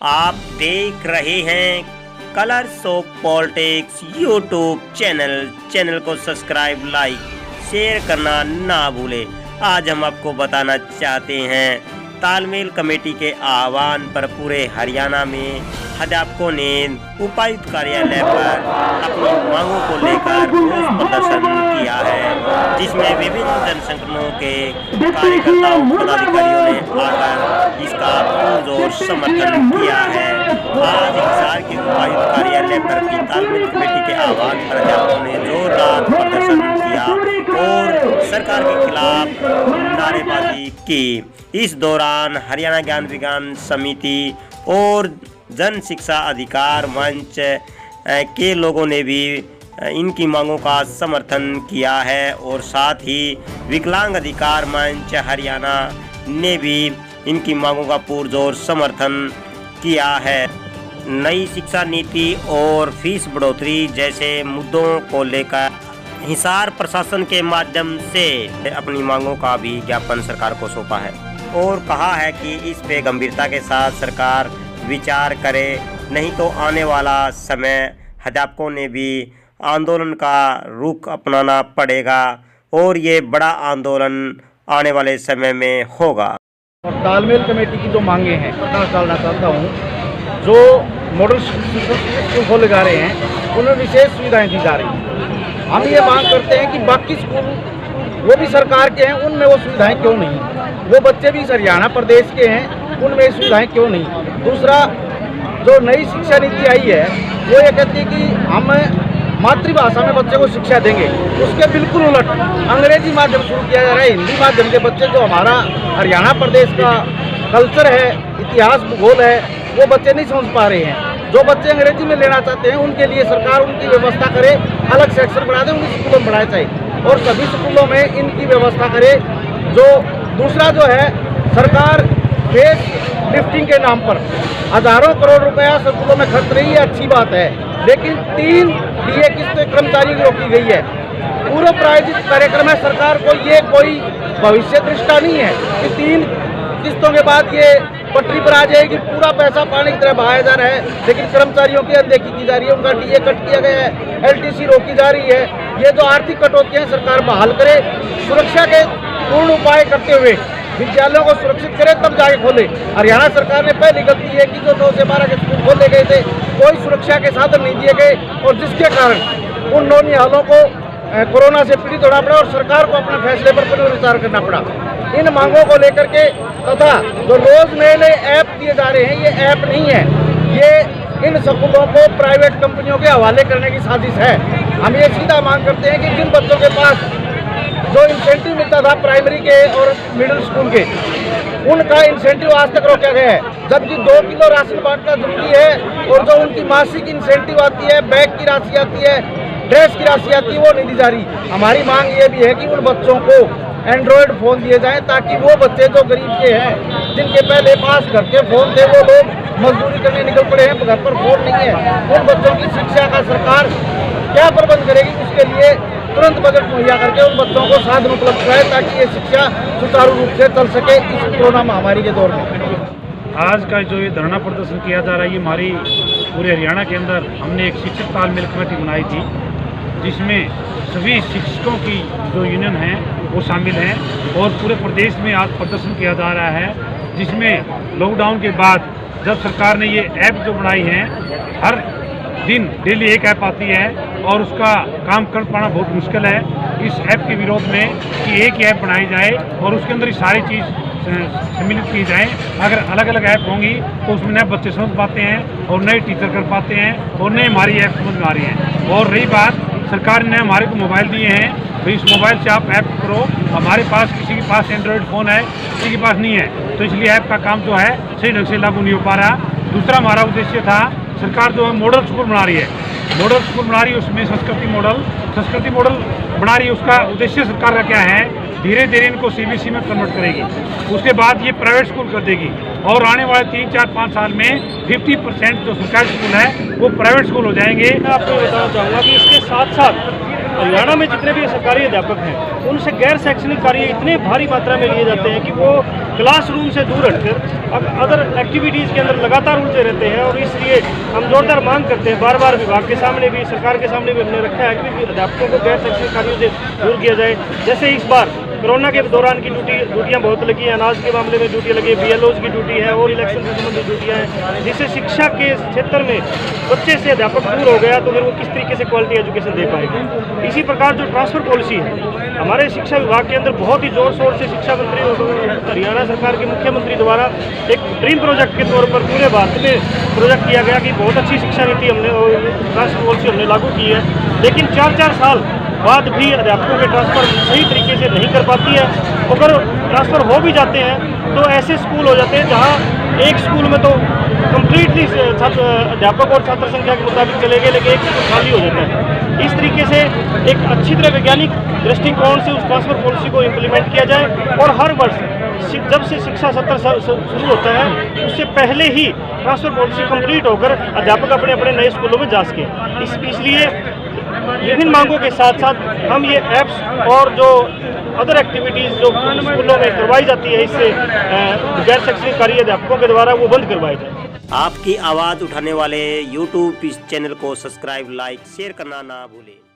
आप देख रहे हैं colours of politics YouTube channel को सब्सक्राइब, लाइक, शेयर करना ना भूलें। आज हम आपको बताना चाहते हैं तालमेल कमेटी के आह्वान पर पूरे हरियाणा में अध्यापकों ने उपायुक्त कार्यालय पर अपनी मांगों को लेकर रोष प्रदर्शन किया है, जिसमें विभिन्न जन संगठनों के कार्यकर्ताओं पदाधिकारियों ने आकर इसका पुरजोर समर्थन किया है। आज हिसार के उपायुक्त कार्यालय पर भी तालमेल कमेटी के आह्वान पर अध्यापकों ने जोरदार प्रदर्शन किया और सरकार के खिलाफ नारेबाजी की। इस दौरान हरियाणा ज्ञान विज्ञान समिति और जन शिक्षा अधिकार मंच के लोगों ने भी इनकी मांगों का समर्थन किया है और साथ ही विकलांग अधिकार मंच हरियाणा ने भी इनकी मांगों का पुरजोर समर्थन किया है। नई शिक्षा नीति और फीस बढ़ोतरी जैसे मुद्दों को लेकर हिसार प्रशासन के माध्यम से अपनी मांगों का भी ज्ञापन सरकार को सौंपा है और कहा है कि इस पे गंभीरता के साथ सरकार विचार करे, नहीं तो आने वाला समय अध्यापकों ने भी आंदोलन का रुख अपनाना पड़ेगा और ये बड़ा आंदोलन आने वाले समय में होगा। और तालमेल कमेटी की जो मांगे हैं प्रकाश डालना चाहता हूँ। जो मॉडल स्कूल खोले जा रहे हैं उनमें विशेष सुविधाएं दी जा रही हैं। हम ये मांग करते हैं कि बाकी स्कूल वो भी सरकार के हैं, उनमें वो सुविधाएं क्यों नहीं, वो बच्चे भी हरियाणा प्रदेश के हैं, उनमें सुविधाएं क्यों नहीं। दूसरा, जो नई शिक्षा नीति आई है वो ये कहती है कि हम मातृभाषा में बच्चे को शिक्षा देंगे, उसके बिल्कुल उलट अंग्रेजी माध्यम शुरू किया जा रहा है। हिंदी माध्यम के बच्चे, जो हमारा हरियाणा प्रदेश का कल्चर है, इतिहास, भूगोल है, वो बच्चे नहीं समझ पा रहे हैं। जो बच्चे अंग्रेजी में लेना चाहते हैं उनके लिए सरकार उनकी व्यवस्था करे, अलग सेक्शन बढ़ा दे, उन्हीं स्कूलों में पढ़ाया चाहिए और सभी स्कूलों में इनकी व्यवस्था करे। जो दूसरा जो है, सरकार फेस लिफ्टिंग के नाम पर हजारों करोड़ रुपया स्कूलों में खर्च रही है, अच्छी बात है, लेकिन 3 DA किस्तें कर्मचारियों की रोकी गई है। पूर्व प्रायोजित कार्यक्रम है, सरकार को ये कोई भविष्य दृष्टा नहीं है कि 3 किस्तों के बाद ये पटरी पर आ जाएगी, पूरा पैसा पानी की तरह बहाया जा रहा है, लेकिन कर्मचारियों की अनदेखी की जा रही है, उनका DA कट किया गया है, LTC रोकी जा रही है। ये जो आर्थिक कटौतियाँ सरकार बहाल करे, सुरक्षा के पूर्ण उपाय करते हुए विद्यालयों को सुरक्षित करे, तब जाके खोले। हरियाणा सरकार ने पहली गलती है कि जो 9 से 12 के स्कूल खोले गए थे, कोई सुरक्षा के साधन नहीं दिए गए और जिसके कारण उन नौनिहालों को कोरोना से पीड़ित होना पड़ा और सरकार को अपने फैसले पर पुनर्विचार करना पड़ा। इन मांगों को लेकर के तथा जो रोज नए नए ऐप दिए जा रहे हैं, ये ऐप नहीं है, ये इन स्कूलों को प्राइवेट कंपनियों के हवाले करने की साजिश है। हम ये सीधा मांग करते हैं कि जिन बच्चों के पास जो इंसेंटिव मिलता था प्राइमरी के और मिडिल स्कूल के, उनका इंसेंटिव आज तक रोका गया है, जबकि 2 किलो राशन बांटना जरूरी है और जो उनकी मासिक इंसेंटिव आती है, बैग की राशि आती है, ड्रेस की राशि आती है, वो नहीं दी जा रही। हमारी मांग ये भी है कि उन बच्चों को एंड्रॉयड फ़ोन दिए जाएं, ताकि वो बच्चे जो गरीब के हैं, जिनके पहले पास घर के फ़ोन थे, वो लोग मजदूरी करने निकल पड़े हैं, घर पर फ़ोन नहीं है, उन बच्चों की शिक्षा का सरकार क्या प्रबंध करेगी, उसके लिए तुरंत बजट मुहैया करके उन बच्चों को साधन उपलब्ध कराए ताकि ये शिक्षा सुचारू रूप से चल सके इस कोरोना महामारी के दौर में। आज का जो ये धरना प्रदर्शन किया जा रहा है, ये हमारी पूरे हरियाणा के अंदर हमने एक शिक्षक तालमेल कमेटी बनाई थी, जिसमें सभी शिक्षकों की जो यूनियन हैं वो शामिल हैं और पूरे प्रदेश में आज प्रदर्शन किया जा रहा है, जिसमें लॉकडाउन के बाद जब सरकार ने ये ऐप जो बनाई है, हर दिन डेली एक ऐप आती है और उसका काम कर पाना बहुत मुश्किल है। इस ऐप के विरोध में कि एक ही ऐप बनाई जाए और उसके अंदर ही सारी चीज़ सम्मिलित की जाए। अगर अलग अलग ऐप होंगी तो उसमें नए बच्चे समझ पाते हैं और नए टीचर कर पाते हैं और नए हमारी ऐप समझ में आ रही है। और रही बात, सरकार ने हमारे को मोबाइल दिए हैं, तो इस मोबाइल से आप ऐप करो। हमारे पास किसी के पास एंड्रॉयड फ़ोन है, किसी के पास नहीं है, तो इसलिए ऐप का काम जो है सही ढंग से लागू नहीं हो पा रहा। दूसरा हमारा उद्देश्य था, सरकार जो है मॉडल स्कूल बना रही है, मॉडल स्कूल बना रही है, उसमें संस्कृति मॉडल बना रही है। उसका उद्देश्य सरकार का क्या है, धीरे धीरे इनको CBSE में कन्वर्ट करेगी, उसके बाद ये प्राइवेट स्कूल कर देगी और आने वाले 3, 4, 5 साल में 50% जो सरकारी स्कूल है वो प्राइवेट स्कूल हो जाएंगे। मैं आपको बताना चाहूँगा कि इसके साथ साथ हरियाणा में जितने भी सरकारी अध्यापक हैं उनसे गैर शैक्षणिक कार्य इतने भारी मात्रा में लिए जाते हैं कि वो क्लासरूम से दूर हटकर अब अदर एक्टिविटीज़ के अंदर लगातार उलझे रहते हैं। और इसलिए हम जोरदार मांग करते हैं, बार बार विभाग के सामने भी, सरकार के सामने भी हमने रखा है कि अध्यापकों को गैर शैक्षणिक कार्यों से दूर किया जाए। जैसे इस बार कोरोना के दौरान की ड्यूटियाँ बहुत लगी हैं, अनाज के मामले में ड्यूटी लगी है, BLOs की ड्यूटी है और इलेक्शन से संबंधित ड्यूटियाँ हैं, जिससे शिक्षा के क्षेत्र में बच्चे से अध्यापक दूर हो गया तो फिर वो किस तरीके से क्वालिटी एजुकेशन दे पाएगा। इसी प्रकार जो ट्रांसफ़र पॉलिसी है हमारे शिक्षा विभाग के अंदर बहुत ही ज़ोर शोर से शिक्षा मंत्री और हरियाणा सरकार के मुख्यमंत्री द्वारा एक ड्रीम प्रोजेक्ट के तौर पर पूरे भारत में प्रोजेक्ट किया गया कि बहुत अच्छी शिक्षा नीति हमने और ट्रांसफ़र पॉलिसी हमने लागू की है, लेकिन 4-4 साल बाद भी अध्यापकों के ट्रांसफ़र सही तरीके से नहीं कर पाती है। अगर ट्रांसफ़र हो भी जाते हैं तो ऐसे स्कूल हो जाते हैं जहाँ एक स्कूल में तो कम्प्लीटली छात्र अध्यापक और छात्र संख्या के मुताबिक चले गए, लेकिन एक स्कूल खाली हो जाता है। इस तरीके से एक अच्छी तरह वैज्ञानिक दृष्टिकोण से उस ट्रांसफ़र पॉलिसी को इम्प्लीमेंट किया जाए और हर वर्ष जब से शिक्षा सत्र शुरू होता है उससे पहले ही ट्रांसफ़र पॉलिसी कंप्लीट होकर अध्यापक अपने अपने नए स्कूलों में जा सकें। इसलिए विभिन्न मांगों के साथ साथ हम ये ऐप्स और जो अदर एक्टिविटीज़ जो स्कूलों में करवाई जाती है इससे गैर शैक्षणिक कार्य अध्यापकों के द्वारा वो बंद करवाई जाए। आपकी आवाज़ उठाने वाले YouTube इस चैनल को सब्सक्राइब, लाइक, शेयर करना ना भूलें।